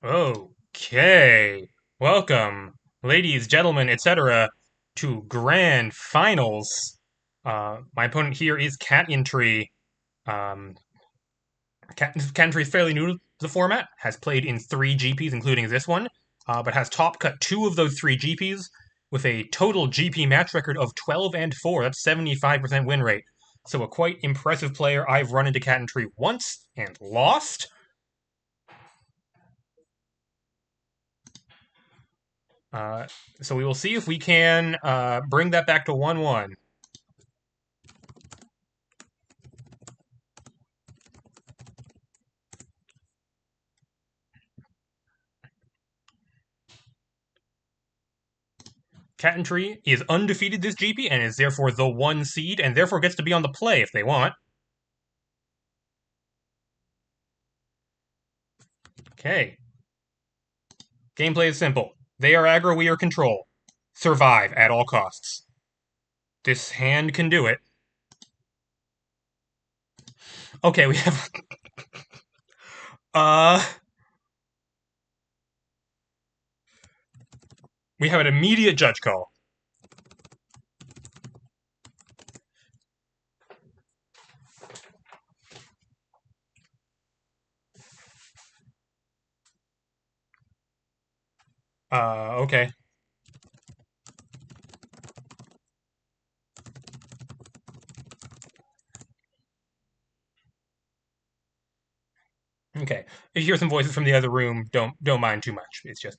Okay. Welcome, ladies, gentlemen, etc., to Grand Finals. My opponent here is CatInTree. Um, CatInTree is fairly new to the format, has played in 3 GPs, including this one, but has top cut 2 of those 3 GPs with a total GP match record of 12-4. That's 75% win rate. So a quite impressive player. I've run into CatInTree once and lost. Uh, so we will see if we can bring that back to 1-1. CatInTree is undefeated this GP and is therefore the 1 seed and therefore gets to be on the play if they want. Okay. Gameplay is simple. They are aggro, we are control. Survive at all costs. This hand can do it. Okay, we have uh we have an immediate judge call. Okay. Okay. If you hear some voices from the other room, don't mind too much. It's just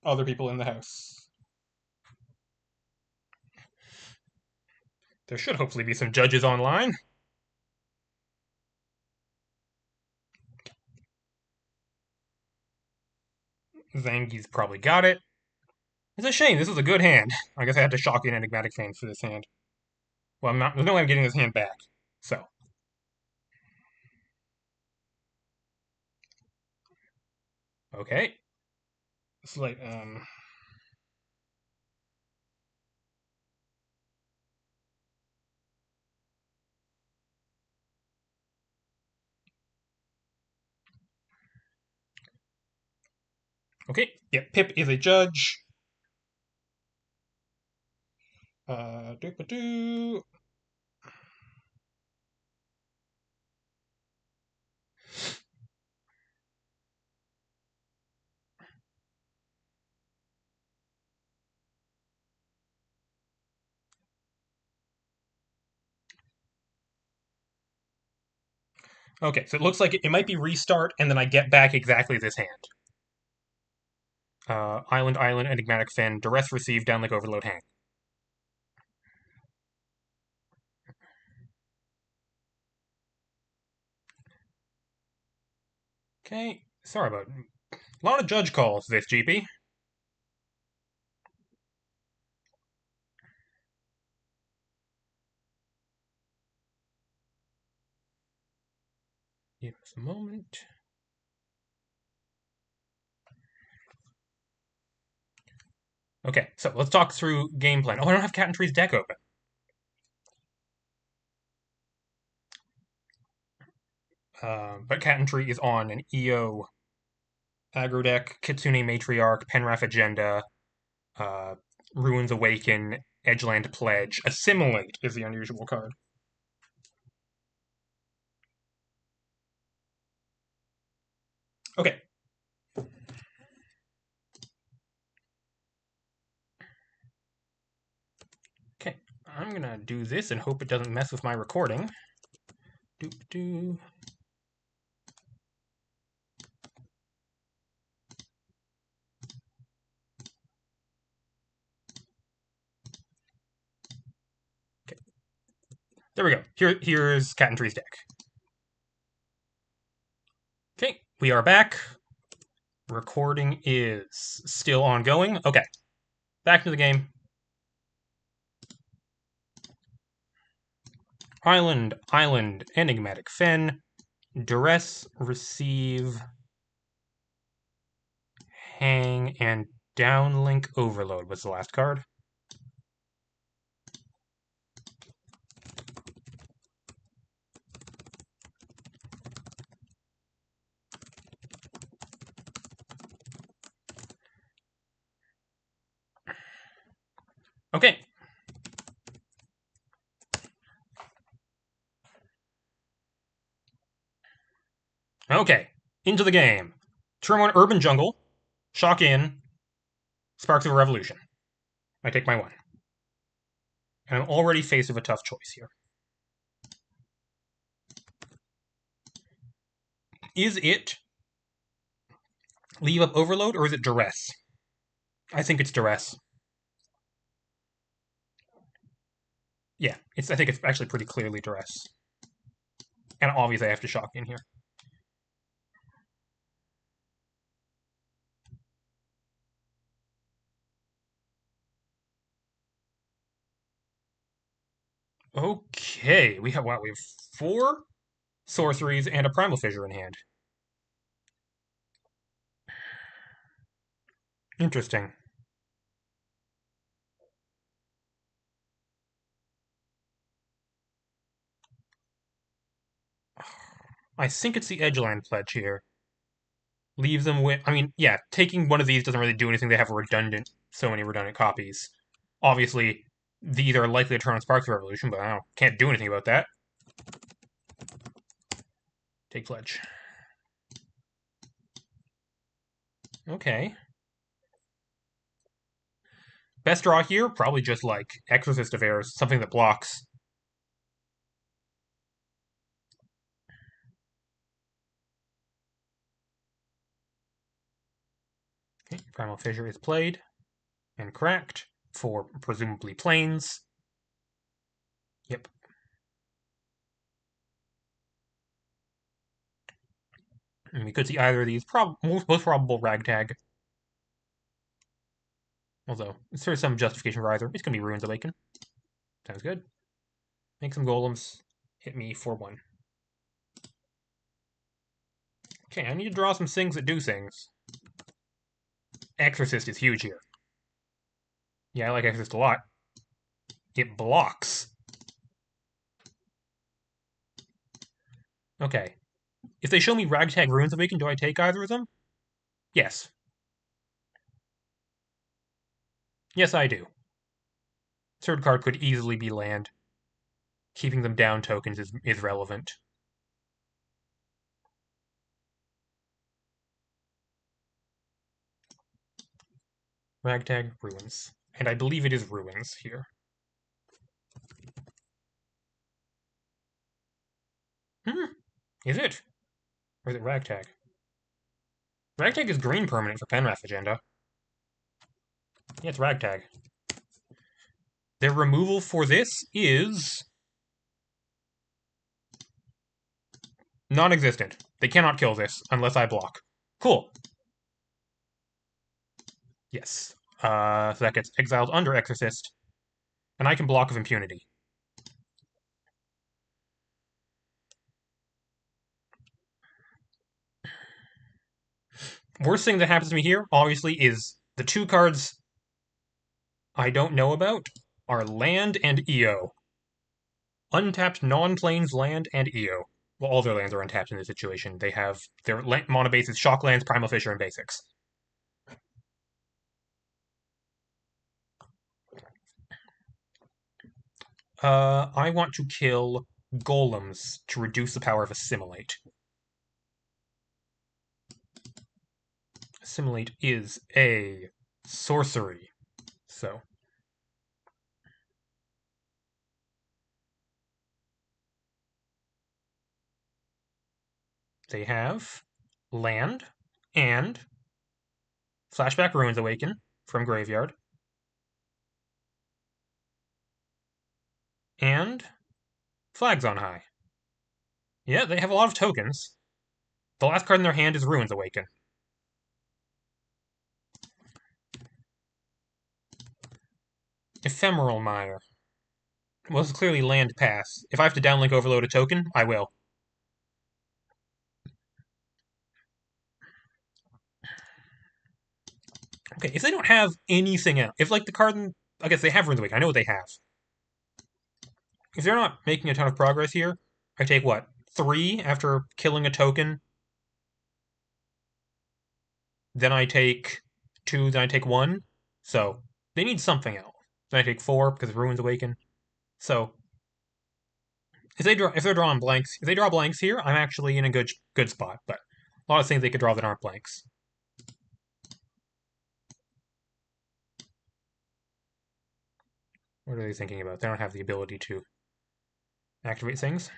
other people in the house. There should hopefully be some judges online. Zangi's probably got it. It's a shame. This was a good hand. I guess I had to shock an enigmatic fan for this hand. Well, I'm not. There's no way I'm getting this hand back. So, okay. It's like okay. Yeah, Pip is a judge. Doo-ba-doo. Okay, so it looks like it might be restart, and then I get back exactly this hand. Island, island, enigmatic fin, duress received, downlink overload hang. Okay, sorry about a lot of judge calls this GP. Give us a moment. Okay, so let's talk through game plan. Oh, I don't have CatInTree's deck open. But CatInTree is on an EO aggro deck, Kitsune Matriarch, Penraf Agenda, uh, Ruins Awaken, Edgeland Pledge. Assimilate is the unusual card. Okay. Okay, I'm gonna do this and hope it doesn't mess with my recording. Doop-doo. Okay, there we go. Here's CatInTree's deck. Okay, we are back. Recording is still ongoing. Okay, back to the game. Island, island, enigmatic fen, duress, receive, hang, and downlink overload was the last card. Okay. Okay. Into the game. Turn 1 Urban Jungle. Shock in. Sparks of a Revolution. I take my 1. And I'm already faced with a tough choice here. Is it Leave Up Overload or is it Duress? I think it's Duress. Yeah, I think it's actually pretty clearly Duress. And obviously I have to shock in here. Okay, we have what? We have 4 sorceries and a Primal Fissure in hand. Interesting. I think it's the Edgeland Pledge here. Leaves them with. I mean, yeah, taking one of these doesn't really do anything. They have so many redundant copies. Obviously, these are likely to turn on Sparks of Revolution, but I can't do anything about that. Take Pledge. Okay. Best draw here, probably just like Exorcist Affairs, something that blocks. Okay, Primal Fissure is played and cracked for presumably planes. Yep. And we could see either of these, most probable Ragtag. Although, is there some justification for either? It's going to be Ruins Awaken. Sounds good. Make some golems. Hit me for 1. Okay, I need to draw some things that do things. Exorcist is huge here. Yeah, I like Exorcist a lot. It blocks. Okay. If they show me Ragtag Ruins Awaken, do I take either of them? Yes. Yes, I do. Third card could easily be land. Keeping them down tokens is relevant. Ragtag Ruins. And I believe it is Ruins here. Is it? Or is it Ragtag? Ragtag is green permanent for Penwrath Agenda. Yeah, it's Ragtag. Their removal for this is non-existent. They cannot kill this unless I block. Cool. Yes. So that gets exiled under Exorcist, and I can block with impunity. Worst thing that happens to me here, obviously, is the 2 cards I don't know about are land and EO. Untapped non-plains land and EO. Well, all their lands are untapped in this situation. They have their mono bases, Shocklands, Primal Fissure, and Basics. I want to kill golems to reduce the power of Assimilate. Assimilate is a sorcery, so they have land and Flashback Ruins Awaken from Graveyard, and Flags on High. Yeah, they have a lot of tokens. The last card in their hand is Ruins Awaken. Ephemeral Mire. Well, this is clearly land pass. If I have to downlink overload a token, I will. Okay, if they don't have anything else, if like the card, I guess they have Ruins Awaken. I know what they have. If they're not making a ton of progress here, I take what? 3 after killing a token. Then I take 2, then I take 1. So they need something else. Then I take 4 because Ruins Awaken. So if they're drawing blanks, if they draw blanks here, I'm actually in a good spot. But a lot of things they could draw that aren't blanks. What are they thinking about? They don't have the ability to activate things.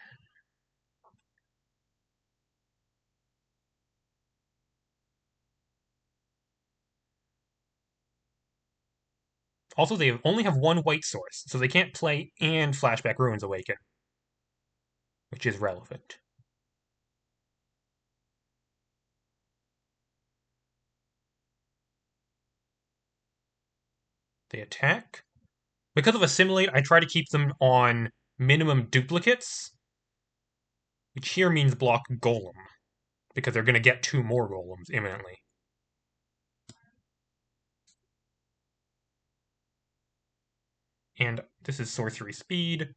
Also, they only have one white source, so they can't play and Flashback Ruins Awaken, which is relevant. They attack. Because of Assimilate, I try to keep them on minimum duplicates, which here means block Golem, because they're going to get 2 more Golems imminently. And this is sorcery speed,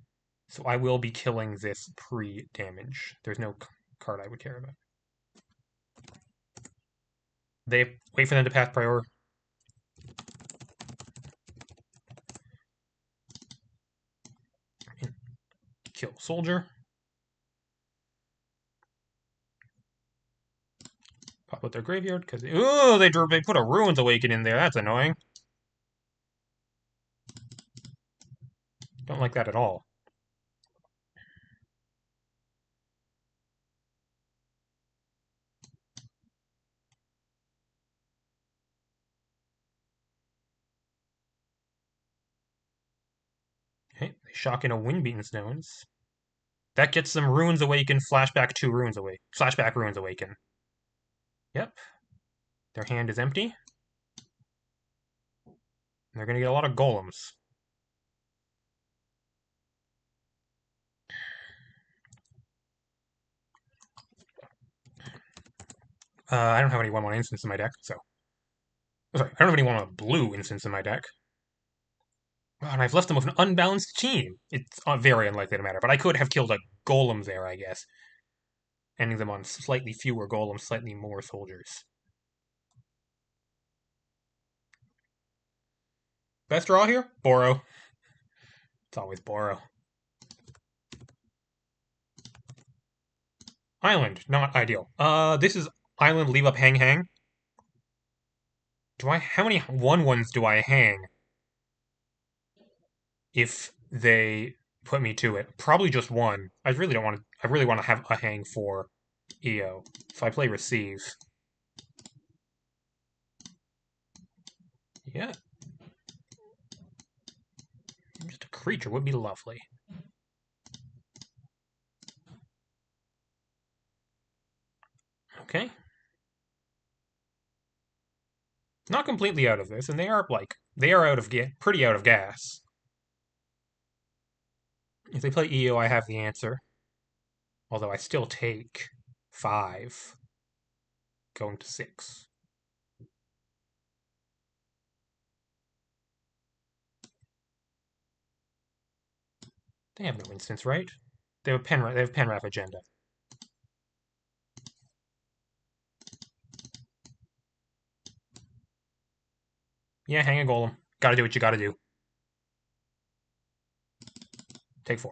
so I will be killing this pre-damage. There's no card I would care about. They wait for them to pass prior. Kill soldier. Pop out their graveyard because they put a Ruins Awaken in there. That's annoying. Don't like that at all. Okay, they shock in a Windbeaten Stones. That gets them Ruins Awaken, Flashback 2 Ruins Awaken. Flashback Ruins Awaken. Yep. Their hand is empty. They're going to get a lot of golems. I don't have any 1/1 instants in my deck, so. Oh, sorry, I don't have any 1/1 blue instants in my deck. Oh, and I've left them with an unbalanced team. It's very unlikely to matter, but I could have killed a golem there, I guess. Ending them on slightly fewer golems, slightly more soldiers. Best draw here? Borrow. It's always borrow. Island, not ideal. This is island, leave up, hang. How many 1/1s do I hang if they put me to it? Probably just one. I really want to have a hang for EO. So I play receive. Yeah. Just a creature would be lovely. Okay. Not completely out of this, and they are pretty out of gas. If they play EO, I have the answer. Although I still take 5, going to 6. They have no instance, right? They have Penraf agenda. Yeah, hang a golem. Gotta do what you gotta do. Take 4.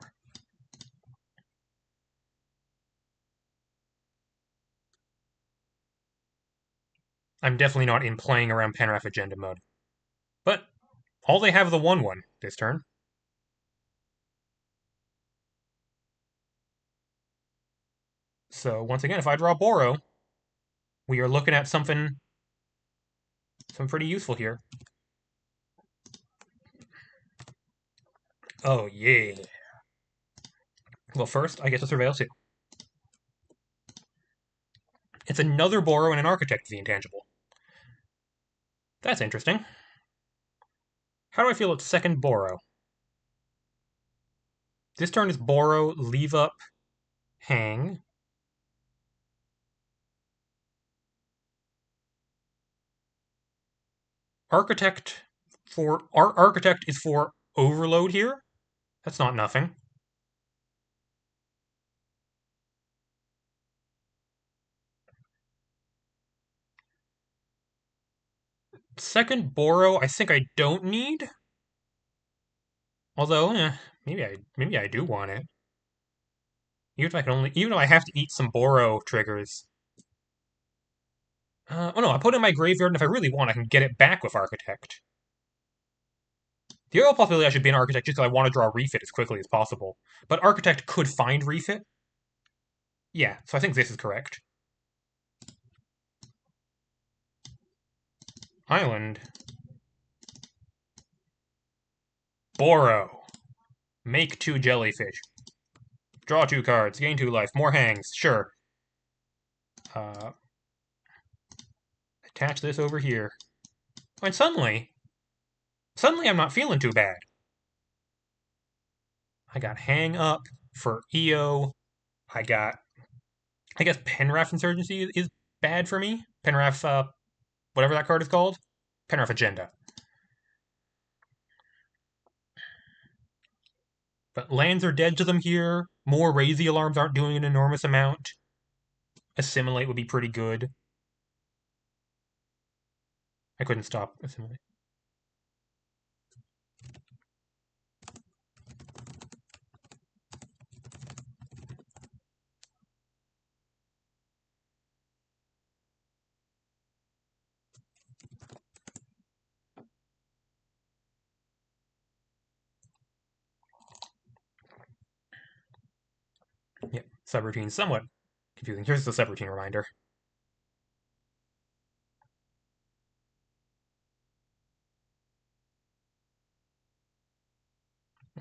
I'm definitely not in playing around Penraf agenda mode. But all they have the 1/1 this turn. So once again, if I draw Borrow, we are looking at something pretty useful here. Oh yeah. Well, first I get to Surveil 2. It's another Borrow and an Architect the intangible. That's interesting. How do I feel it's second Borrow? This turn is Borrow, leave up, hang. Architect Architect is for Overload here. That's not nothing. Second Borrow, I think I don't need. Although, maybe I do want it. Even if I have to eat some Boro triggers. Oh no, I put it in my graveyard, and if I really want, I can get it back with Architect. The other possibility I should be an Architect just because I want to draw Refit as quickly as possible. But Architect could find Refit. Yeah, so I think this is correct. Island. Boro. Make 2 jellyfish. Draw 2 cards. Gain 2 life. More hangs. Sure. Attach this over here. And suddenly I'm not feeling too bad. I got Hang Up for EO. I guess Penraf Insurgency is bad for me. Penraf, whatever that card is called. Penraf Agenda. But lands are dead to them here. More Raise the Alarms aren't doing an enormous amount. Assimilate would be pretty good. I couldn't stop Assimilate. Yep, subroutine somewhat confusing. Here's the subroutine reminder.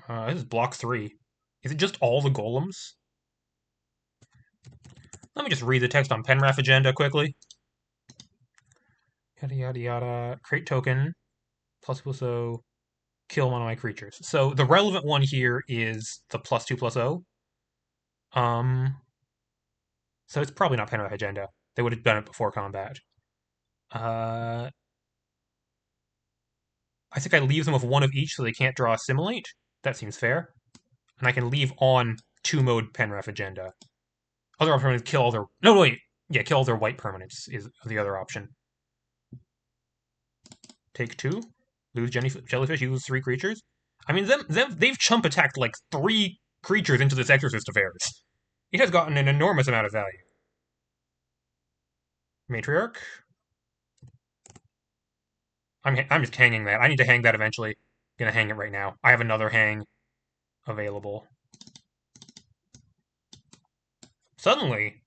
This is block 3. Is it just all the golems? Let me just read the text on Penraf Agenda quickly. Yada yada yada. Create token. Plus equals so. Kill one of my creatures. So the relevant one here is the +2/+0. So it's probably not Penraf Agenda. They would have done it before combat. I think I leave them with 1 of each so they can't draw Assimilate. That seems fair. And I can leave on 2-mode Penraf Agenda. Other option is kill all their... No, wait. Yeah, kill all their white permanents is the other option. Take 2. Lose Jellyfish, you lose 3 creatures. I mean, they've chump attacked like 3 creatures into this Exorcist of Errors. It has gotten an enormous amount of value. Matriarch. I'm just hanging that. I need to hang that eventually. Gonna hang it right now. I have another hang available. Suddenly,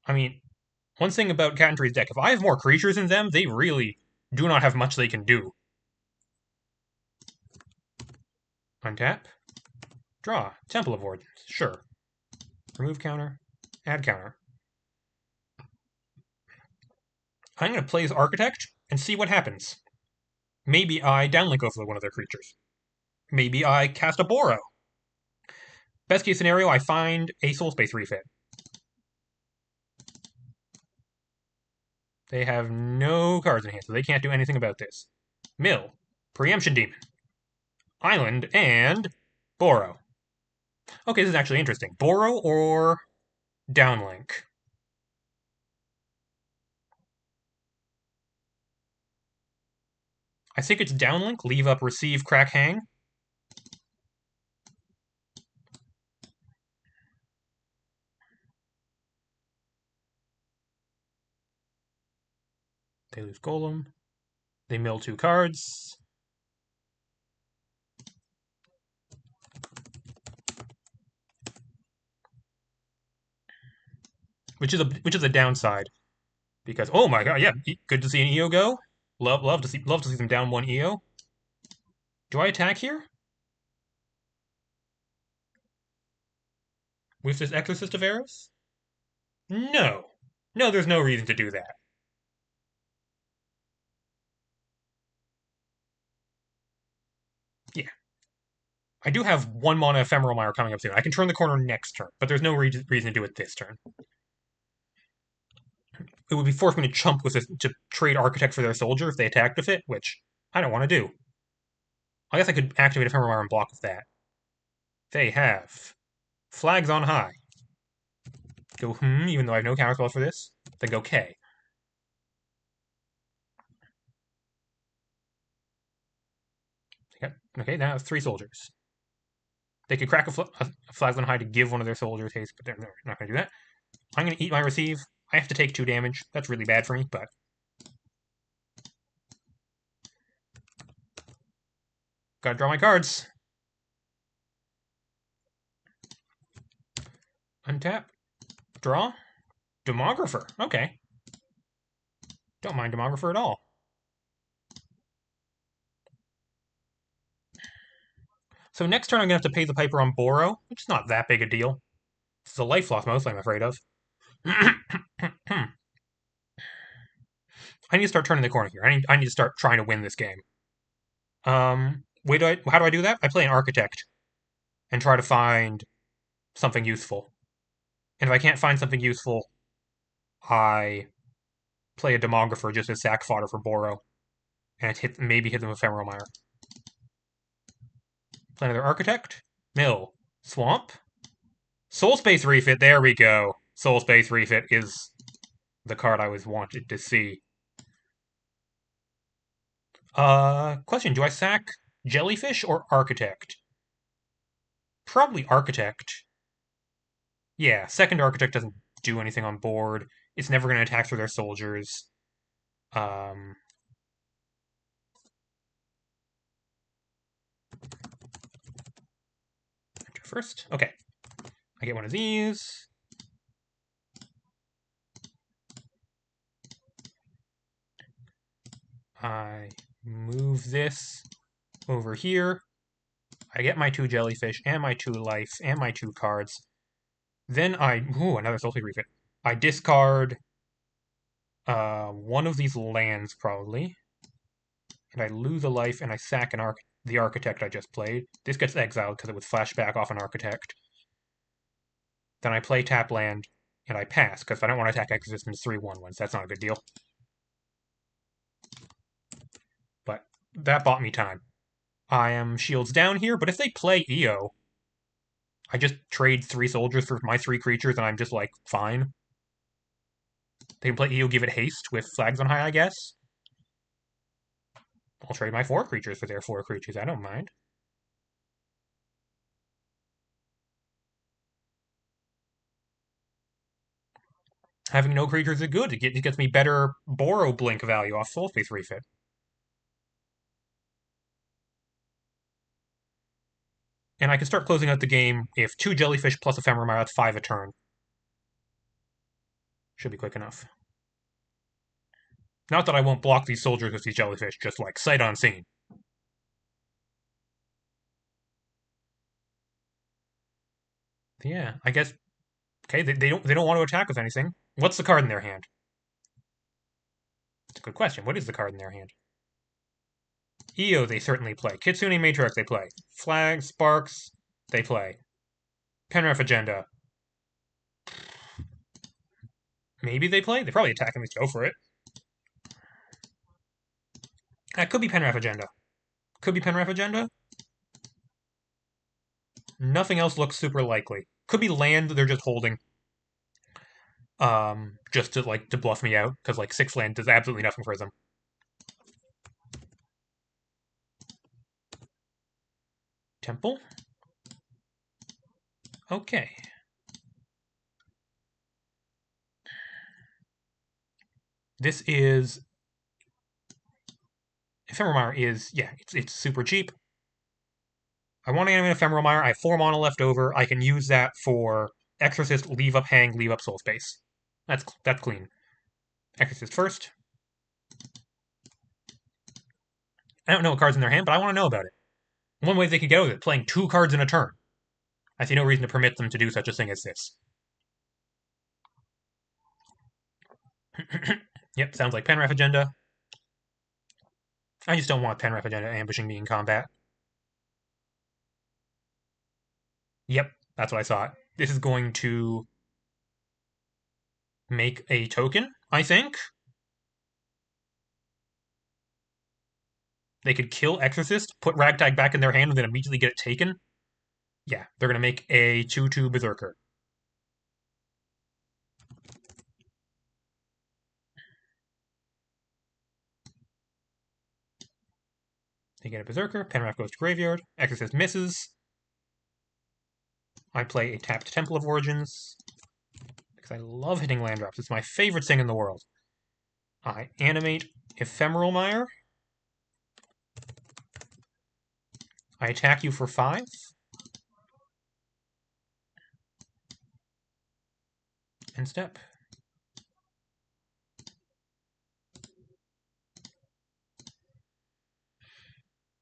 I mean, one thing about CatInTree's deck, if I have more creatures in them, they really do not have much they can do. Untap. Draw. Temple of Wardens. Sure. Remove counter. Add counter. I'm going to play as Architect and see what happens. Maybe I downlink over one of their creatures. Maybe I cast a Boro. Best case scenario, I find a Soul Space Refit. They have no cards in hand, so they can't do anything about this. Mill. Preemption Demon. Island, and Boro. Okay, this is actually interesting. Boro or downlink? I think it's downlink. Leave up, receive, crack, hang. They lose Golem. They mill 2 cards. Which is a downside. Because oh my god, yeah, good to see an EO go. Love to see them down 1 EO. Do I attack here? With this Exorcist of Eros? No. No, there's no reason to do that. Yeah. I do have 1 mana Ephemeral Mire coming up soon. I can turn the corner next turn, but there's no reason to do it this turn. It would be forcing me to chump with this to trade Architect for their soldier if they attacked with it, which I don't want to do. I guess I could activate Ephemeral Mire and block with that. They have Flags on High. Go even though I have no counterspell for this. Then go K. Yep. Okay, now it's 3 soldiers. They could crack a Flagland High to give one of their soldiers haste, but they're not going to do that. I'm going to eat my receive. I have to take 2 damage. That's really bad for me, but... Gotta draw my cards. Untap. Draw. Demographer. Okay. Don't mind Demographer at all. So next turn I'm going to have to pay the Piper on Boro, which is not that big a deal. It's a life loss mostly I'm afraid of. I need to start turning the corner here. I need to start trying to win this game. How do I do that? I play an Architect and try to find something useful. And if I can't find something useful, I play a Demographer just as sack fodder for Boro. And maybe hit them with Ephemeral Mire. Play another Architect. Mill. Swamp. Soul Space Refit, there we go. Soul Space Refit is the card I was wanted to see. Question, do I sack Jellyfish or Architect? Probably Architect. Yeah, second Architect doesn't do anything on board. It's never going to attack through their soldiers. Enter first. Okay. I get one of these. I move this over here. I get my 2 Jellyfish and my 2 life and my 2 cards. Then another Soul Space Refit. I discard one of these lands, probably. And I lose a life, and I sack the Architect I just played. This gets exiled because it would flashback off an Architect. Then I play tap land, and I pass, because I don't want to attack Exorcist 3/1 That's not a good deal. But that bought me time. I am shields down here, but if they play EO, I just trade 3 soldiers for my 3 creatures, and I'm just, like, fine. They can play EO, give it haste with flags on high, I guess. I'll trade my 4 creatures for their 4 creatures, I don't mind. Having no creatures is good. It gets me better Boro Blink value off Soul Space Refit. And I can start closing out the game if 2 Jellyfish plus Ephemeral Mire, that's 5 a turn. Should be quick enough. Not that I won't block these soldiers with these Jellyfish, just like sight unseen. Yeah, I guess. Okay, they don't want to attack with anything. What's the card in their hand? It's a good question. What is the card in their hand? EO they certainly play. Kitsune Matriarch they play. Flag, Sparks, they play. Penrith Agenda. Maybe they play? They probably attack and let's go for it. That could be Penrith Agenda. Could be Penrith Agenda. Nothing else looks super likely. Could be land they're just holding. Just to bluff me out, because 6 land does absolutely nothing for them. Temple? Okay. This is... Ephemeral Mire is... Yeah, it's super cheap. I want to animate Ephemeral Mire. I have 4 mana left over. I can use that for Exorcist, leave up Hang, leave up Soul Space. That's clean. Exorcist first. I don't know what cards in their hand, but I want to know about it. One way they could get with it, playing 2 cards in a turn. I see no reason to permit them to do such a thing as this. Yep, sounds like Penrith Agenda. I just don't want Penrith Agenda ambushing me in combat. Yep, that's what I thought. This is going to make a token, I think. They could kill Exorcist, put Ragtag back in their hand, and then immediately get it taken. Yeah, they're going to make a 2/2 Berserker. They get a Berserker. Penwrath goes to graveyard. Exorcist misses. I play a tapped Temple of Origins because I love hitting land drops. It's my favorite thing in the world. I animate Ephemeral Mire. I attack you for 5. And step.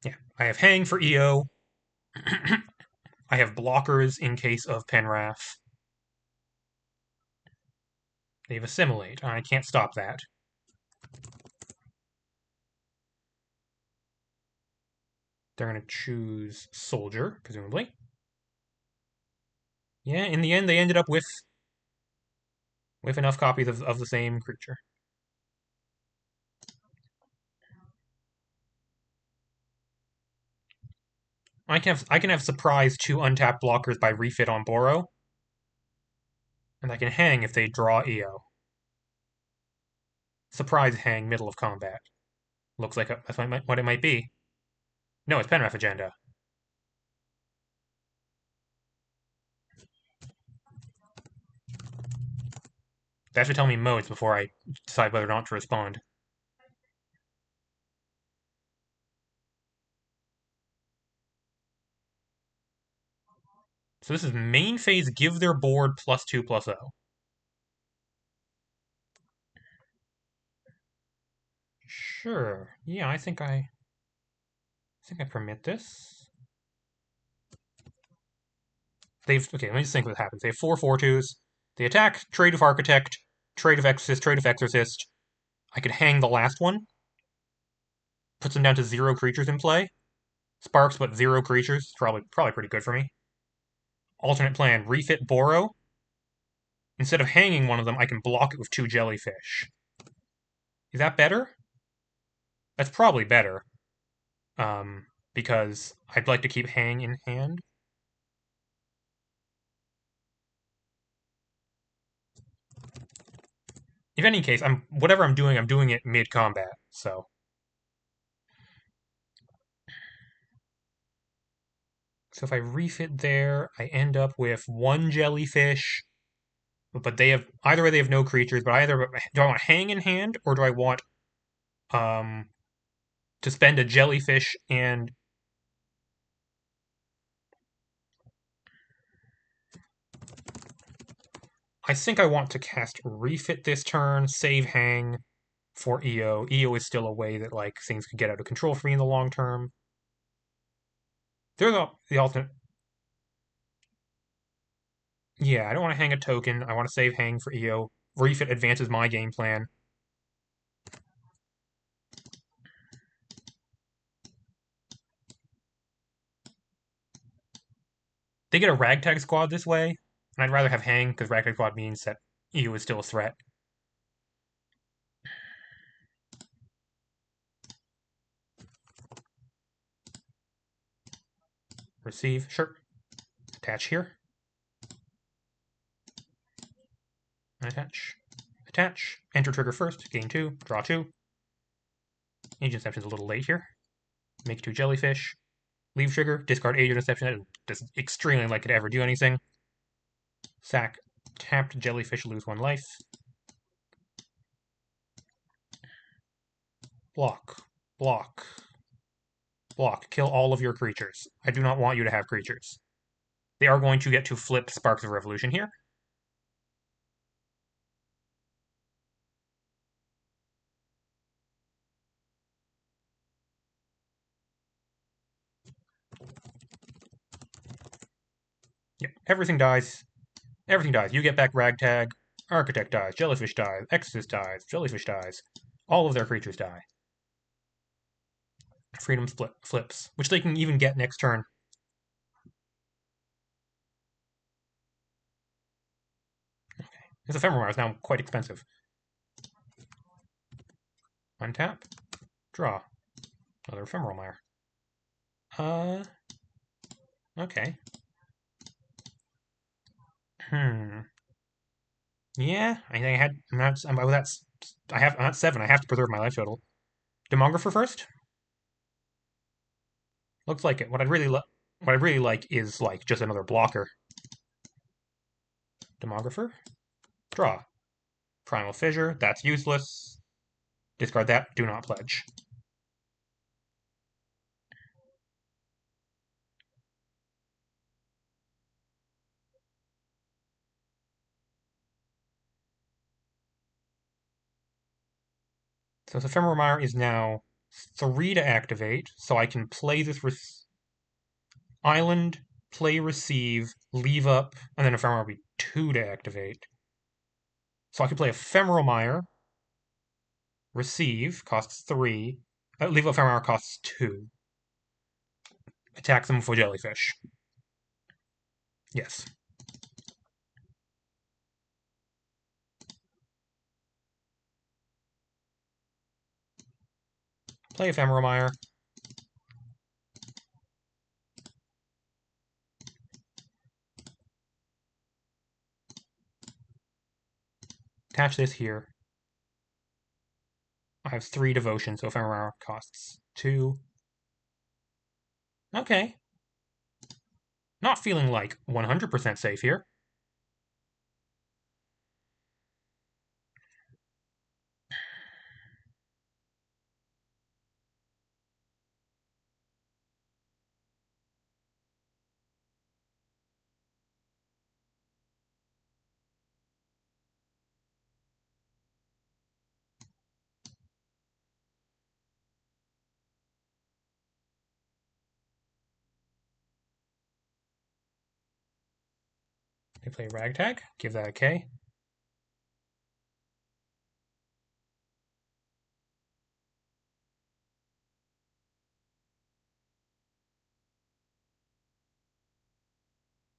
Yeah, I have Hang for EO. I have blockers in case of Penwrath. They have Assimilate. I can't stop that. They're going to choose Soldier, presumably. Yeah, in the end, they ended up with enough copies of the same creature. I can have surprise 2 untapped blockers by refit on Boro, and I can hang if they draw EO. Surprise hang middle of combat. Looks like that's what it might be. No, it's Penwrath Agenda. That should tell me modes before I decide whether or not to respond. So this is main phase, give their board +2/+0. Sure. Yeah, I think I permit this. Okay, let me just think what happens. They have 4/4/2s. They attack, trade of Architect, trade of Exorcist, trade of Exorcist. I could hang the last one. Puts them down to 0 creatures in play. Sparks, but 0 creatures. Probably pretty good for me. Alternate plan, refit Boro. Instead of hanging one of them, I can block it with 2 jellyfish. Is that better? That's probably better. Because I'd like to keep hang in hand. In any case, whatever I'm doing it mid-combat, so. So if I refit there, I end up with 1 jellyfish, but either way they have no creatures, but do I want hang in hand, or do I want to spend a jellyfish and I think I want to cast refit this turn, save hang for EO. EO is still a way that like things could get out of control for me in the long term. There's the alternate. Yeah, I don't want to hang a token. I want to save hang for EO. Refit advances my game plan. They get a Ragtag Squad this way, and I'd rather have hang because Ragtag Squad means that EO is still a threat. Receive, sure. Attach here. Attach. Attach. Enter trigger first. Gain 2. Draw 2. Agent Inception's a little late here. Make 2 jellyfish. Leave trigger. Discard Agent Inception. That does extremely like it to ever do anything. Sack. Tapped jellyfish. Lose 1 life. Block. Block. Block. Kill all of your creatures. I do not want you to have creatures. They are going to get to flip Sparks of Revolution here. Yeah, everything dies. Everything dies. You get back Ragtag. Architect dies. Jellyfish dies. Exorcist dies. Jellyfish dies. All of their creatures die. Freedom flips, which they can even get next turn. Okay. This Ephemeral is now quite expensive. Untap. Draw. Another Ephemeral Mire. Okay. Yeah, I think I had. I'm at 7. I have to preserve my life total. Demographer first. Looks like it. What I really like is like just another blocker. Demographer. Draw. Primal Fissure. That's useless. Discard that. Do not pledge. So this Ephemeral Mire is now 3 to activate, so I can play this island, play receive, leave up, and then Ephemeral will be 2 to activate. So I can play Ephemeral Mire, receive, costs 3, leave up Ephemeral costs 2. Attack them for jellyfish. Yes. Play Ephemeral Mire. Attach this here. I have 3 devotion, so Ephemeral costs 2. Okay. Not feeling like 100% safe here. They play Ragtag, give that a K.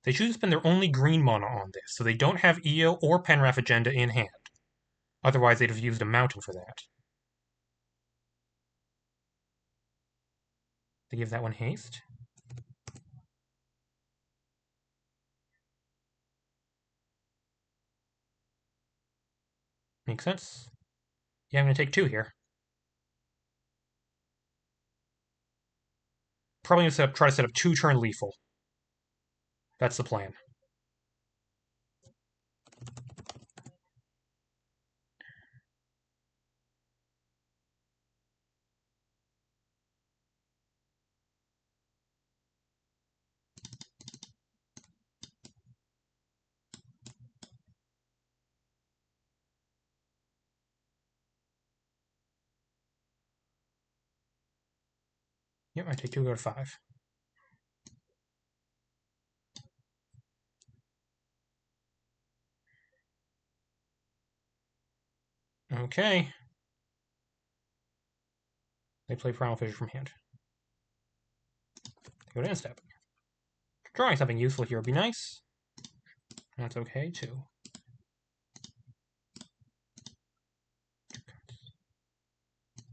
They choose to spend their only green mana on this, so they don't have EO or Penwrath Agenda in hand. Otherwise, they'd have used a mountain for that. They give that one haste. Makes sense. Yeah, I'm going to take 2 here. Probably going to try to set up 2-turn lethal. That's the plan. Yep, I take 2, go to 5. Okay. They play Primal Fissure from hand. They go to end step. Drawing something useful here would be nice. That's okay, too.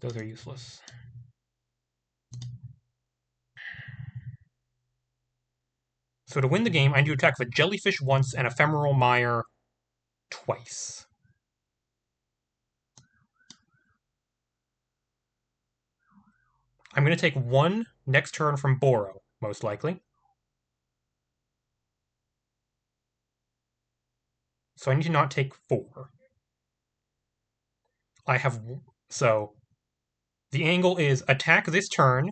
Those are useless. So to win the game, I need to attack with a Jellyfish once and Ephemeral Mire twice. I'm going to take 1 next turn from Boro, most likely. So I need to not take 4. I have... So, the angle is attack this turn,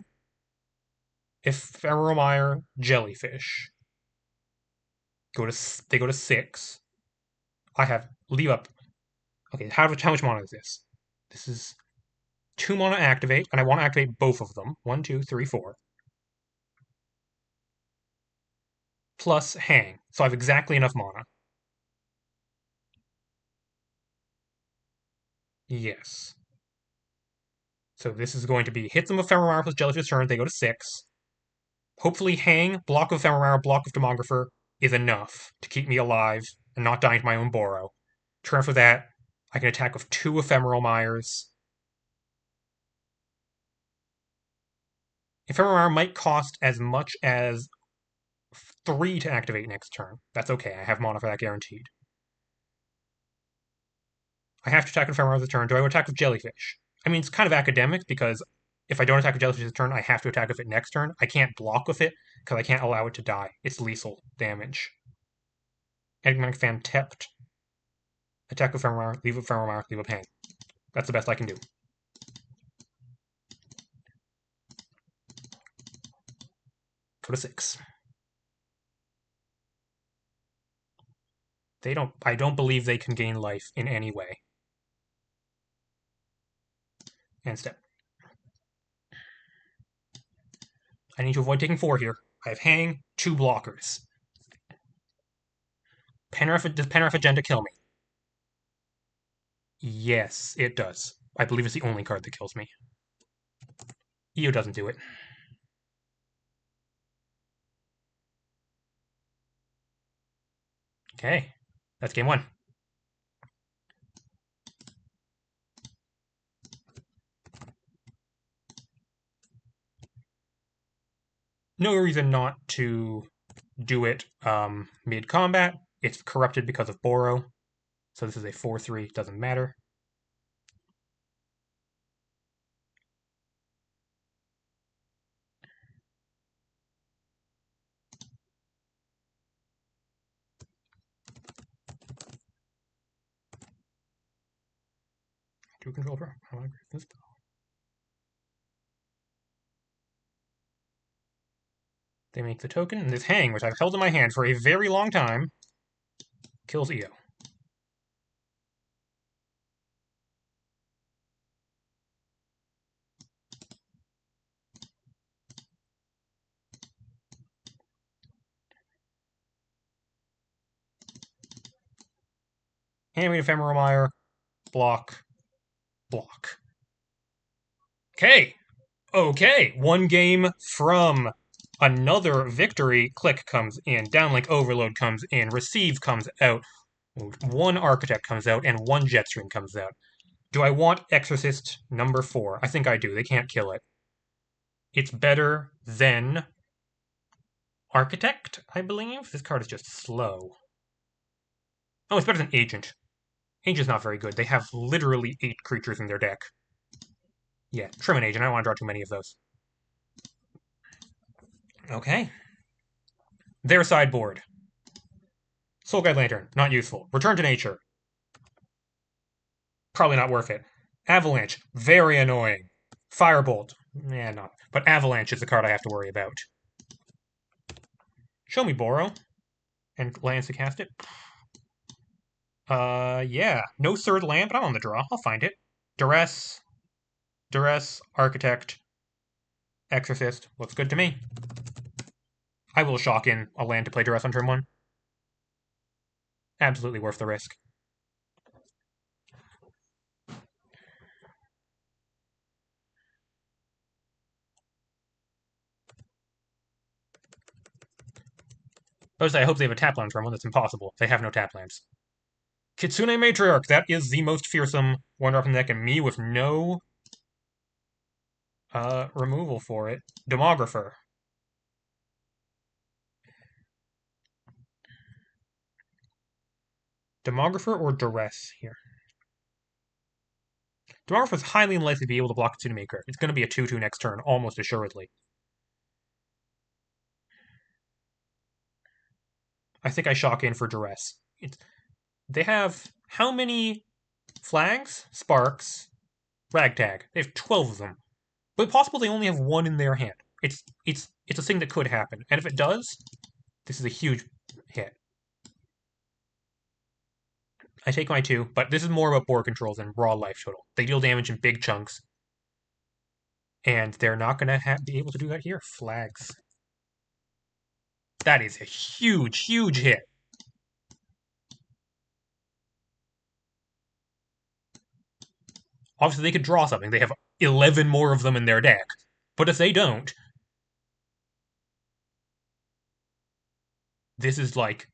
Ephemeral Mire, Jellyfish. They go to 6. I have leave up. Okay, how much mana is this? This is 2 mana activate, and I want to activate both of them. 1, 2, 3, 4. Plus hang. So I have exactly enough mana. Yes. So this is going to be hit them with Ephemeral Mire plus Jellyfish turn, they go to 6. Hopefully hang, block of Ephemeral Mire, block of Demographer is enough to keep me alive and not dying to my own Boro. Turn for that, I can attack with 2 Ephemeral Mires. Ephemeral Mire might cost as much as 3 to activate next turn. That's okay, I have mana for that guaranteed. I have to attack with Ephemeral this turn. Do I attack with Jellyfish? I mean, it's kind of academic because If I don't attack with Jellyfish this turn, I have to attack with it next turn. I can't block with it because I can't allow it to die. It's lethal damage. Enigmatic Fan tapped. Attack with Ephemeral, leave with Ephemeral, leave with Hang. That's the best I can do. Go to 6. I don't believe they can gain life in any way. And step. I need to avoid taking 4 here. I have Hang, 2 blockers. Does Penrith Agenda kill me? Yes, it does. I believe it's the only card that kills me. EO doesn't do it. Okay, that's game 1. No reason not to do it mid-combat. It's corrupted because of Borrow. So this is a 4-3, doesn't matter. Two control pro. How do I agree with this? They make the token, and this Hang, which I've held in my hand for a very long time, kills EO. Hand me Ephemeral Mire, block, block. Okay, okay, 1 game from another victory. Click comes in, Downlink Overload comes in, Receive comes out, 1 Architect comes out, and 1 Jetstream comes out. Do I want Exorcist number 4? I think I do. They can't kill it. It's better than Architect, I believe. This card is just slow. Oh, it's better than Agent. Agent's not very good. They have literally 8 creatures in their deck. Yeah, trim an Agent. I don't want to draw too many of those. Okay. Their sideboard. Soul Guide Lantern, not useful. Return to Nature. Probably not worth it. Avalanche, very annoying. Firebolt, not. But Avalanche is the card I have to worry about. Show me Borrow. And lands to cast it. Yeah. No third land, but I'm on the draw. I'll find it. Duress, Architect, Exorcist. Looks good to me. I will shock in a land to play Duress on turn 1. Absolutely worth the risk. I hope they have a tap land turn 1. That's impossible. They have no tap lands. Kitsune Matriarch. That is the most fearsome one-drop in the deck, and me with no removal for it. Demographer. Demographer or Duress here? Demographer is highly unlikely to be able to block Kitsune Matriarch. It's going to be a 2-2 next turn, almost assuredly. I think I shock in for Duress. They have how many flags? Sparks. Ragtag. They have 12 of them. But possible they only have 1 in their hand. It's a thing that could happen. And if it does, this is a huge hit. I take my 2, but this is more about board control than raw life total. They deal damage in big chunks. And they're not going to be able to do that here. Flags. That is a huge, huge hit. Obviously, they could draw something. They have 11 more of them in their deck. But if they don't, this is like...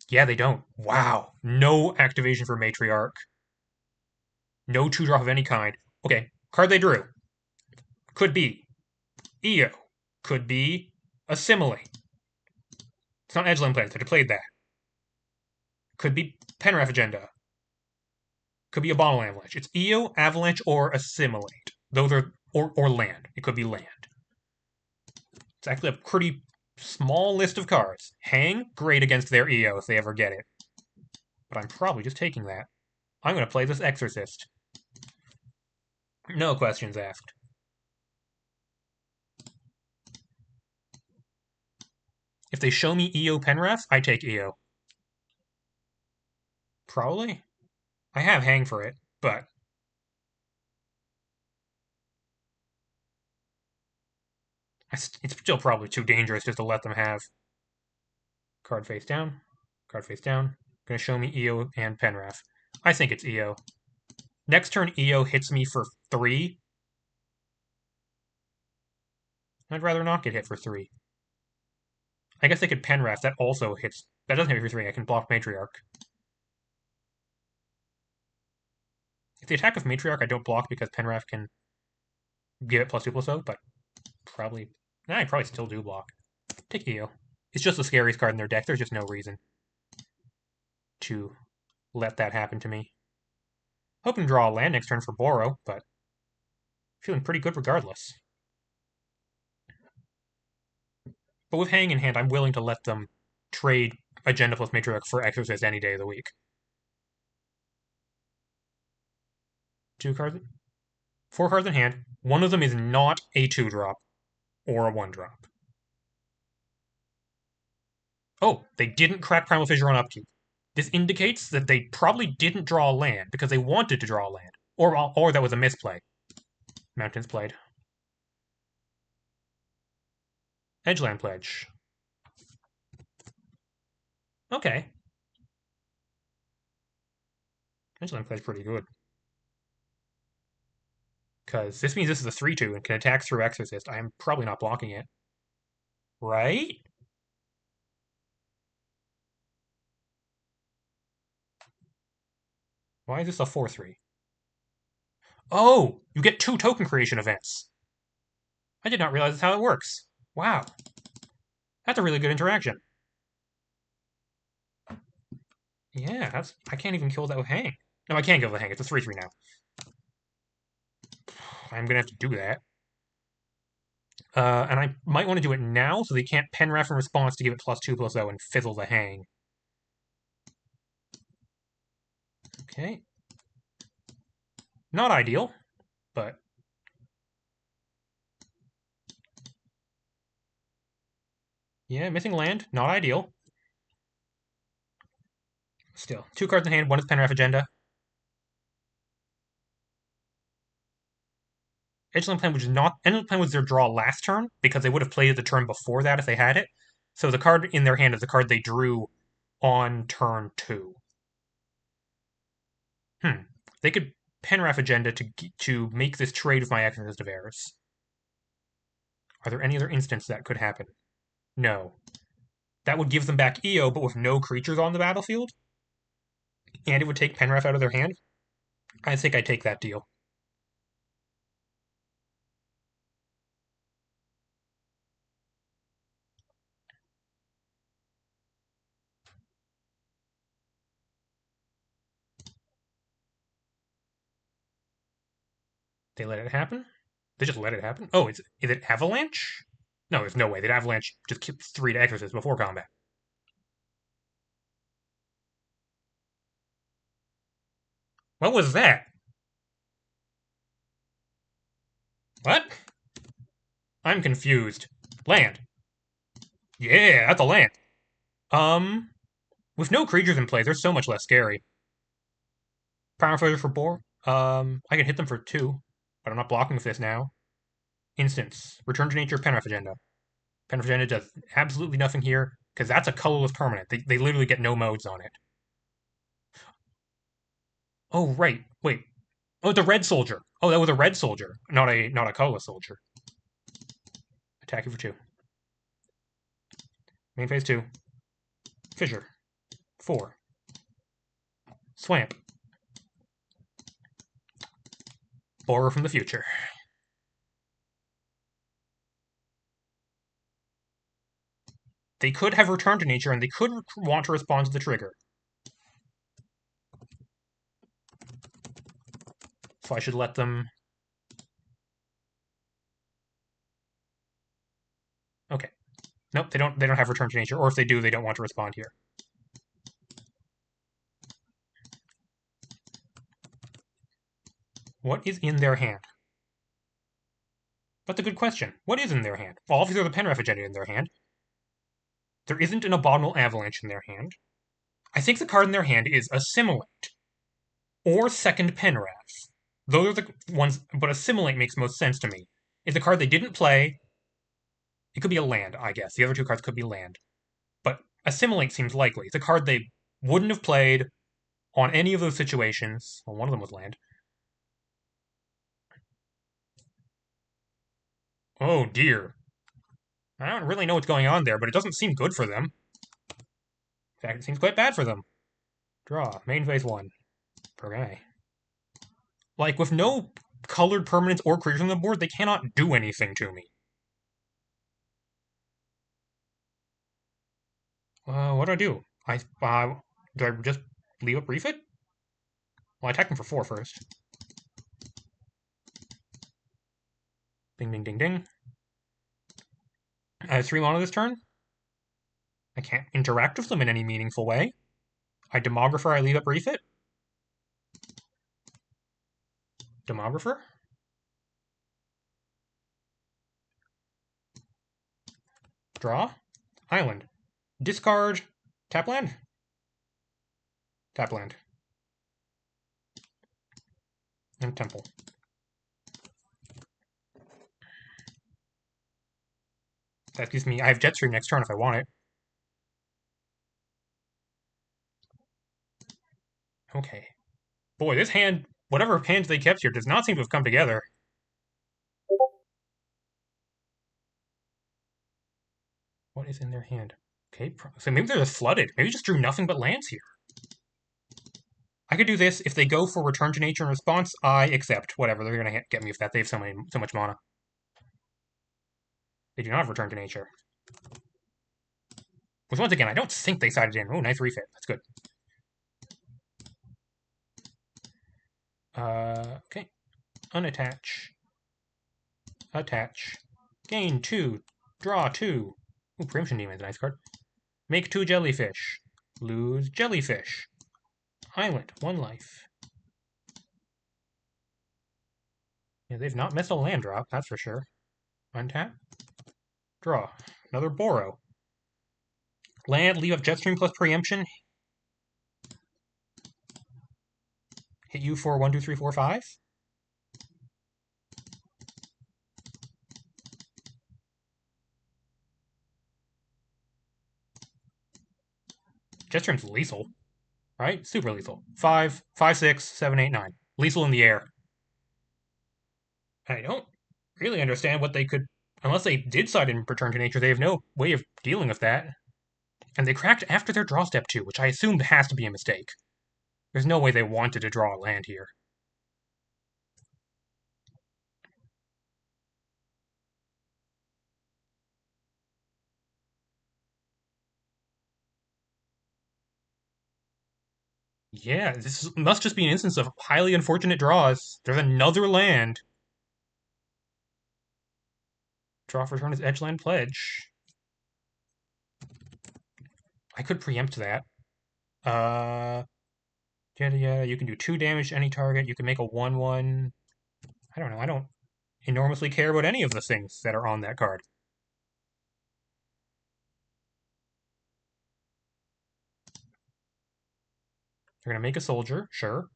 Yeah, they don't. Wow. No activation for Matriarch. No 2-drop of any kind. Okay, card they drew. Could be EO. Could be Assimilate. It's not Edgeland Planets. I played that. Could be Penrith Agenda. Could be Abominable Avalanche. It's EO, Avalanche, or Assimilate. Those are or land. It could be land. It's actually a pretty small list of cards. Hang, great against their EO if they ever get it. But I'm probably just taking that. I'm going to play this Exorcist. No questions asked. If they show me EO Penref, I take EO. Probably. I have Hang for it, but it's still probably too dangerous just to let them have. Card face down. Card face down. Gonna show me EO and Penref. I think it's EO. Next turn, EO hits me for 3. I'd rather not get hit for 3. I guess they could Penref. That also hits. That doesn't hit me for 3. I can block Matriarch. If they attack with Matriarch, I don't block because Penref can give it +2/+0, but probably. Nah, I probably still do block. Take EO. It's just the scariest card in their deck. There's just no reason to let that happen to me. Hoping to draw a land next turn for Boro, but feeling pretty good regardless. But with Hang in hand, I'm willing to let them trade Agenda plus Matriarch for Exorcist any day of the week. 2 cards. 4 cards in hand. One of them is not a 2-drop or a 1-drop. Oh, they didn't crack Primal Fissure on upkeep. This indicates that they probably didn't draw a land because they wanted to draw a land. Or that was a misplay. Mountains played. Edgeland Pledge. Okay. Edgeland Pledge pretty good. Because this means this is a 3/2 and can attack through Exorcist. I am probably not blocking it. Right? Why is this a 4/3? Oh! You get 2 token creation events! I did not realize that's how it works. Wow. That's a really good interaction. Yeah, that's. I can't even kill that with Hang. No, I can't kill with Hang. It's a 3/3 now. I'm gonna have to do that. And I might want to do it now so they can't Penref in response to give it +2/+0 and fizzle the Hang. Okay. Not ideal, but. Yeah, missing land. Not ideal. Still. 2 cards in hand. One is Penref Agenda. Edgeland Plan, which is not. Edgeland Plan was their draw last turn because they would have played it the turn before that if they had it. So the card in their hand is the card they drew on turn 2. They could Penref Agenda to make this trade with my Exorcist of Errors. Are there any other instance that could happen? No. That would give them back EO, but with no creatures on the battlefield. And it would take Penref out of their hand. I think I take that deal. They let it happen? They just let it happen? Oh, is it Avalanche? No, there's no way. They'd Avalanche just keep 3 to Exorcist before combat. What was that? What? I'm confused. Land. Yeah, that's a land. With no creatures in play, they're so much less scary. Power Fissure for Boar. I can hit them for 2, but I'm not blocking with this now. Instance. Return to Nature, Penref Agenda. Penref Agenda does absolutely nothing here, because that's a colorless permanent. They literally get no modes on it. Oh, right. Wait. Oh, the red soldier. Oh, that was a red soldier, not a colorless soldier. Attack you for 2. Main phase 2. Fissure. 4. Swamp. Borer from the future. They could have returned to nature, and they could want to respond to the trigger. So I should let them Nope, they don't have Return to Nature, or if they do, they don't want to respond here. What is in their hand? That's a good question. What is in their hand? Well, obviously there's a Penref Agenda in their hand. There isn't an Abominable Avalanche in their hand. I think the card in their hand is Assimilate or Second Penref. Those are the ones, but Assimilate makes most sense to me. It's a card they didn't play. It could be a land, I guess. The other two cards could be land. But Assimilate seems likely. It's a card they wouldn't have played on any of those situations. Well, one of them was land. Oh dear. I don't really know what's going on there, but it doesn't seem good for them. In fact, it seems quite bad for them. Draw. Main phase 1. Okay. Like, with no colored permanents or creatures on the board, they cannot do anything to me. What do I do? Do I just leave up refit? Well, I attack them for 4 first. Ding, ding, ding, ding. I have 3 mana this turn. I can't interact with them in any meaningful way. I Demographer, I leave up refit. Demographer. Draw. Island. Discard. Tap land. Tap land. And Temple. That gives me... I have Jetstream next turn if I want it. Okay. Boy, this hand, whatever hands they kept here, does not seem to have come together. What is in their hand? Okay, so maybe they're just flooded. Maybe just drew nothing but lands here. I could do this. If they go for Return to Nature in response, I accept. Whatever, they're going to get me with that. They have so much mana. They do not have Return to Nature. Which, once again, I don't think they sided in. Oh, nice refit. That's good. Okay. Unattach. Attach. Gain 2. Draw 2. Ooh, Preemption Demon's a nice card. Make 2 jellyfish. Lose jellyfish. Island. 1 life. Yeah, they've not missed a land drop, that's for sure. Untap. Draw. Another Boro. Land, leave up Jetstream plus Preemption. Hit you for 1, 2, 3, 4, 5. Jetstream's lethal, right? Super lethal. 5, 5, 6, 7, 8, 9. Lethal in the air. I don't really understand what they could... Unless they did side in Return to Nature, they have no way of dealing with that. And they cracked after their draw step 2, which I assume has to be a mistake. There's no way they wanted to draw a land here. Yeah, this must just be an instance of highly unfortunate draws. There's another land. Draw for turn is Edgeland Pledge. I could preempt that. Yeah, you can do 2 damage to any target. You can make a 1/1. I don't know. I don't enormously care about any of the things that are on that card. They're going to make a soldier, sure.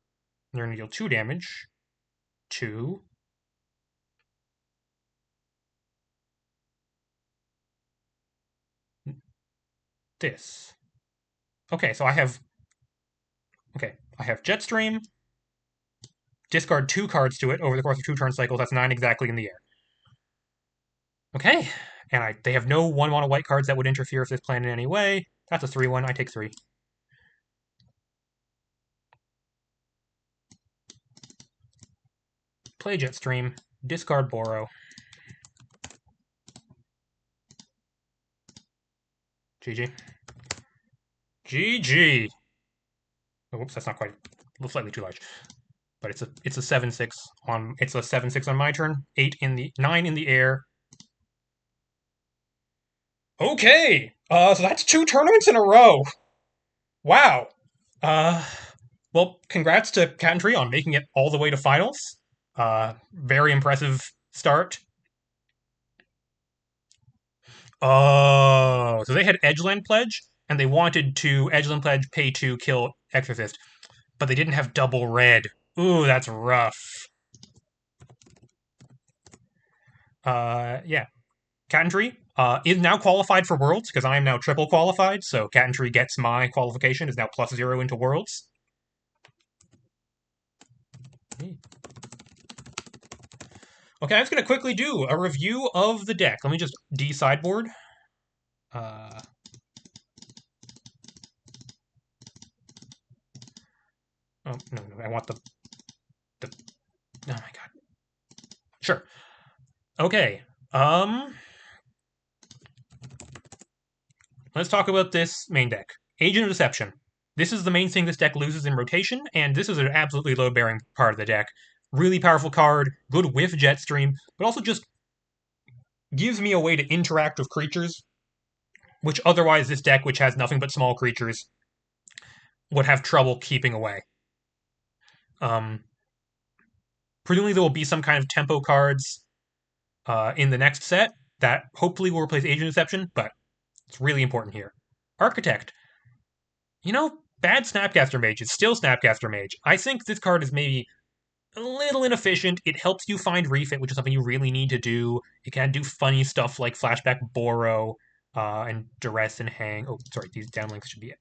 They're going to deal 2 damage. 2. This. Okay, so I have... Okay, I have Jetstream. Discard 2 cards to it over the course of 2 turn cycles. That's 9 exactly in the air. Okay, and they have no 1 white cards that would interfere with this plan in any way. That's a 3/1. I take 3. Play Jetstream. Discard Boro. GG. GG. Oh, whoops, that's not quite. Slightly too large. But it's a 7/6 on it's a 7/6 on my turn. 9 in the air. Okay, so that's two tournaments in a row. Wow. Uh, well, congrats to CatInTree on making it all the way to finals. Very impressive start. Oh, so they had Edgeland Pledge, and they wanted to Edgeland Pledge pay to kill Exorcist, but they didn't have double red. Ooh, that's rough. Yeah. CatInTree is now qualified for Worlds because I am now triple qualified. So CatInTree gets my qualification is now +0 into Worlds. Okay, I'm just gonna quickly do a review of the deck. Let me just sideboard. Uh, oh no, I want the. Oh my god. Sure. Okay. Um, let's talk about this main deck. Agent of Deception. This is the main thing this deck loses in rotation, and this is an absolutely load-bearing part of the deck. Really powerful card, good with Jetstream, but also just gives me a way to interact with creatures, which otherwise this deck, which has nothing but small creatures, would have trouble keeping away. Um, Presumably there will be some kind of tempo cards in the next set that hopefully will replace Agent Deception, but it's really important here. Architect. Bad Snapcaster Mage is still Snapcaster Mage. I think this card is maybe a little inefficient. It helps you find refit, which is something you really need to do. It can do funny stuff like Flashback Borrow and Duress and Hang. Oh, sorry, these downlinks should be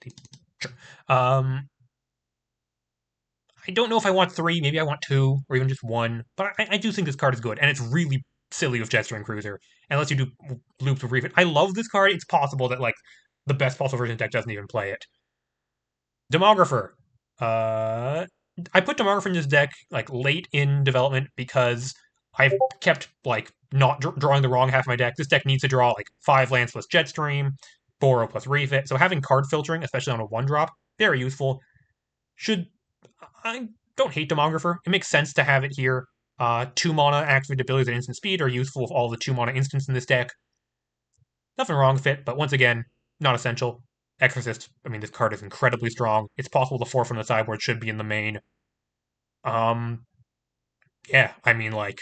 it. Sure. I don't know if I want three. Maybe I want two, or even just one. But I do think this card is good, and it's really silly with Jetstream Cruiser. And lets you do loops with refit. I love this card. It's possible that like the best possible version deck doesn't even play it. Demographer. Uh, I put Demographer in this deck like late in development because I've kept like not drawing the wrong half of my deck. This deck needs to draw like 5 lands plus Jetstream, Borrow plus Refit. So having card filtering, especially on a 1-drop, very useful. Should I don't hate Demographer. It makes sense to have it here. 2 mana activate abilities at instant speed are useful with all the 2 mana instants in this deck. Nothing wrong with it, but once again, not essential. Exorcist, I mean, this card is incredibly strong. It's possible the 4 from the sideboard should be in the main. Um, yeah, I mean, like,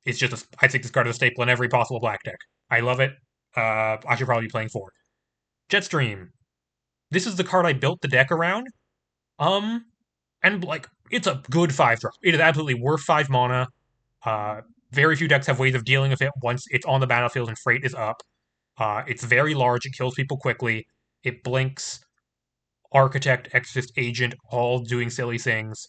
it's just, I think this card is a staple in every possible black deck. I love it. I should probably be playing 4. Jetstream. This is the card I built the deck around. Um, and, like, it's a good 5-drop. It is absolutely worth 5 mana. Uh, very few decks have ways of dealing with it once it's on the battlefield and freight is up. It's very large. It kills people quickly. It blinks. Architect, Exorcist, Agent, all doing silly things.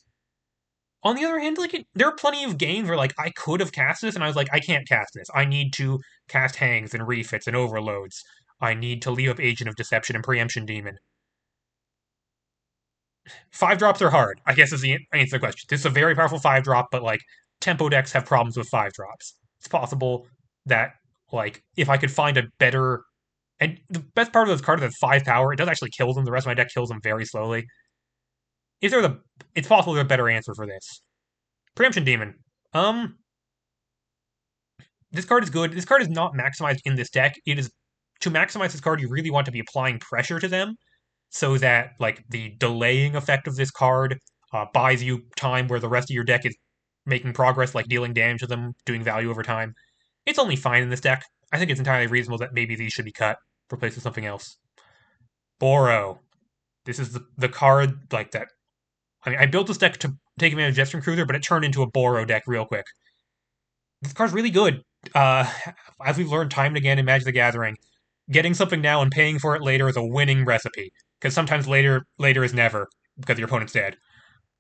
On the other hand, like there are plenty of games where like I could have cast this, and I was like, I can't cast this. I need to cast hangs and refits and overloads. I need to leave up Agent of Deception and Preemption Demon. 5 drops are hard. I guess is the answer to the question. This is a very powerful 5-drop, but like tempo decks have problems with 5 drops. It's possible that like if I could find a better and the best part of this card is that 5 power, it does actually kill them. The rest of my deck kills them very slowly. Is there the it's possible there's a better answer for this. Preemption Demon. Um this card is good. This card is not maximized in this deck. It is to maximize this card, you really want to be applying pressure to them so that like the delaying effect of this card buys you time where the rest of your deck is making progress, like dealing damage to them, doing value over time. It's only fine in this deck. I think it's entirely reasonable that maybe these should be cut, replaced with something else. Borrow. This is the card like that. I mean, I built this deck to take advantage of Jetstream Cruiser, but it turned into a Borrow deck real quick. This card's really good. Uh, as we've learned time and again in Magic the Gathering, getting something now and paying for it later is a winning recipe. Because sometimes later is never because your opponent's dead.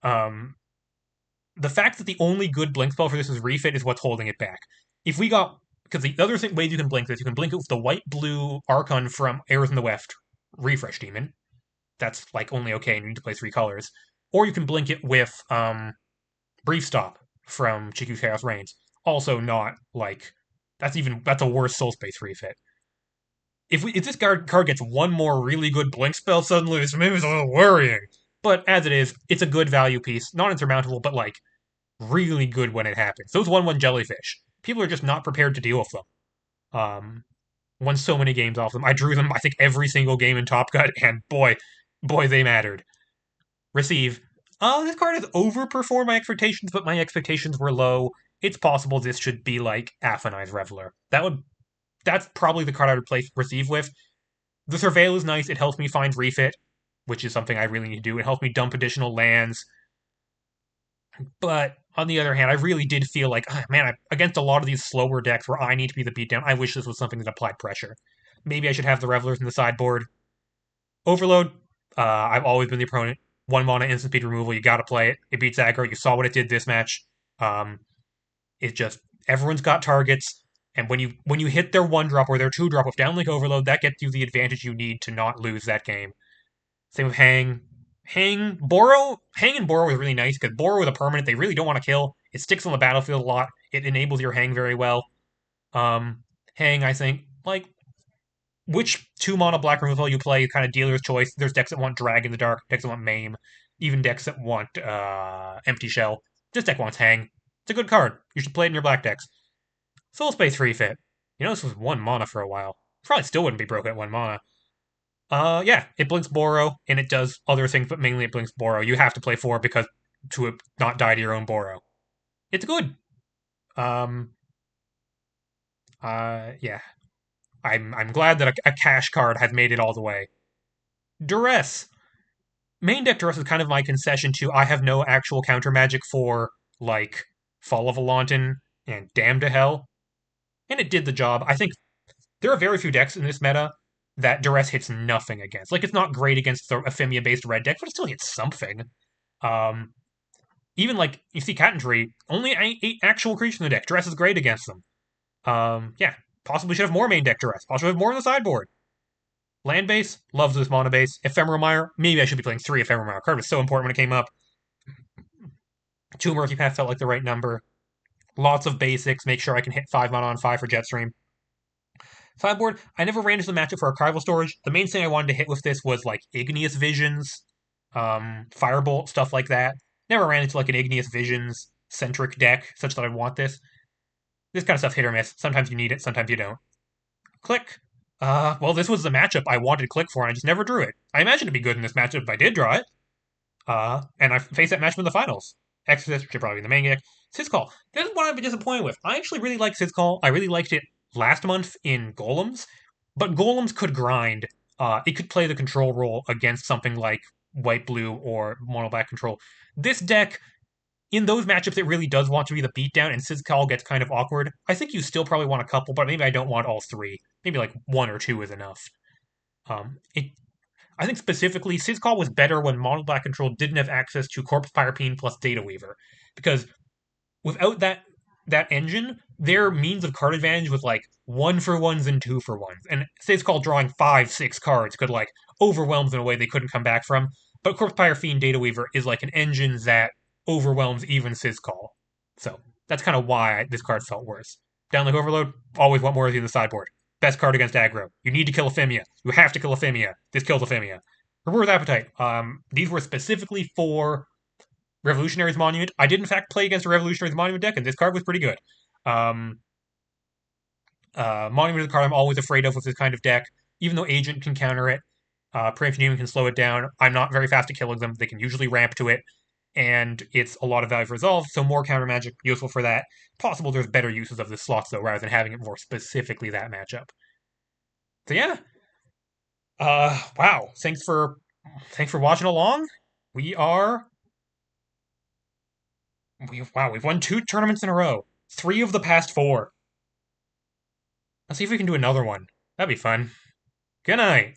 Um, the fact that the only good blink spell for this is refit is what's holding it back. If we got because the other ways you can blink this, you can blink it with the white blue Archon from Arrows in the West, Refresh Demon. That's like only okay, and you need to play 3 colors. Or you can blink it with Brief Stop from Chiku's Chaos Reigns. Also not like that's a worse soul space refit. If this card gets one more really good blink spell suddenly, this maybe is a little worrying. But as it is, it's a good value piece, not insurmountable, but like really good when it happens. Those 1/1 jellyfish, people are just not prepared to deal with them. Um, Won so many games off them. I drew them, I think, every single game in Top Cut, and boy, they mattered. Receive. This card has overperformed my expectations, but my expectations were low. It's possible this should be like Athenai's Reveler. That's probably the card I would play Receive with. The Surveil is nice. It helps me find refit, which is something I really need to do. It helps me dump additional lands. But on the other hand, I really did feel like, man, against a lot of these slower decks where I need to be the beatdown, I wish this was something that applied pressure. Maybe I should have the Revelers in the sideboard. Overload, I've always been the opponent. 1 mana instant speed removal, you gotta play it. It beats aggro. You saw what it did this match. Um, it just everyone's got targets, and when you hit their 1-drop or their 2-drop with downlink overload, that gets you the advantage you need to not lose that game. Same with Hang. Hang and Borrow is really nice because Borrow is a permanent they really don't want to kill. It sticks on the battlefield a lot. It enables your Hang very well. Hang, I think, like, which 2 mana black removal you play, kind of dealer's choice. There's decks that want Drag in the Dark, decks that want Maim, even decks that want Empty Shell. This deck wants Hang. It's a good card. You should play it in your black decks. Soul Space Refit. You know, this was 1 mana for a while. Probably still wouldn't be broken at 1 mana. Yeah, it blinks Borrow, and it does other things, but mainly it blinks Borrow. You have to play 4 because to not die to your own Borrow. It's good. Um, yeah. I'm glad that a cash card has made it all the way. Duress. Main deck Duress is kind of my concession to I have no actual counter magic for, like, Fall of Alanton and Damn to Hell. And it did the job. I think there are very few decks in this meta that Duress hits nothing against. Like, it's not great against the Ephemia-based red deck, but it still hits something. Um, Even, like, you see CatInTree, only 8 actual creatures in the deck. Duress is great against them. Yeah, possibly should have more main deck Duress. Possibly have more on the sideboard. Land base, loves this mana base. Ephemeral Mire, maybe I should be playing 3 Ephemeral Mire. Card was so important when it came up. 2 Murky Path felt like the right number. Lots of basics, make sure I can hit 5 mana on 5 for Jetstream. Sideboard, I never ran into the matchup for archival storage. The main thing I wanted to hit with this was like Igneous Visions, Firebolt, stuff like that. Never ran into like an Igneous Visions centric deck such that I want this. This kind of stuff hit or miss. Sometimes you need it, sometimes you don't. Click. Well, this was the matchup I wanted Click for, and I just never drew it. I imagined it'd be good in this matchup if I did draw it. And I faced that matchup in the finals. Exorcist should probably be the main deck. Sizzcall. This is what I've been disappointed with. I actually really like Sizzcall. I really liked it last month in Golems, but Golems could grind. It could play the control role against something like white blue or mono black control. This deck, in those matchups, it really does want to be the beatdown, and Sizzcall gets kind of awkward. I think you still probably want a couple, but maybe I don't want all 3. Maybe like 1 or 2 is enough. I think specifically, Sizzcall was better when mono black control didn't have access to Corpse Pyrepine plus Data Weaver, because without that engine, their means of card advantage was like 1-for-1s and 2-for-1s. And Sizzcall drawing 5-6 cards could like overwhelm them in a way they couldn't come back from. But Corpse Pyre Data Weaver is like an engine that overwhelms even Sizzcall. So that's kind of why this card felt worse. Downlink Overload, always want more of you in the sideboard. Best card against aggro. You need to kill Ephemia. You have to kill Ephemia. This kills Ephemia. Herbora's Appetite. These were specifically for Revolutionary's Monument. I did in fact play against a Revolutionary's Monument deck, and this card was pretty good. Monument is a card I'm always afraid of with this kind of deck. Even though Agent can counter it, Preemptive Demon can slow it down. I'm not very fast at killing them. They can usually ramp to it, and it's a lot of value for resolve, so more counter magic useful for that. Possible there's better uses of this slot, though, rather than having it more specifically that matchup. So yeah. Wow. Thanks for watching along. We've won 2 tournaments in a row. 3 of the past 4. Let's see if we can do another one. That'd be fun. Good night.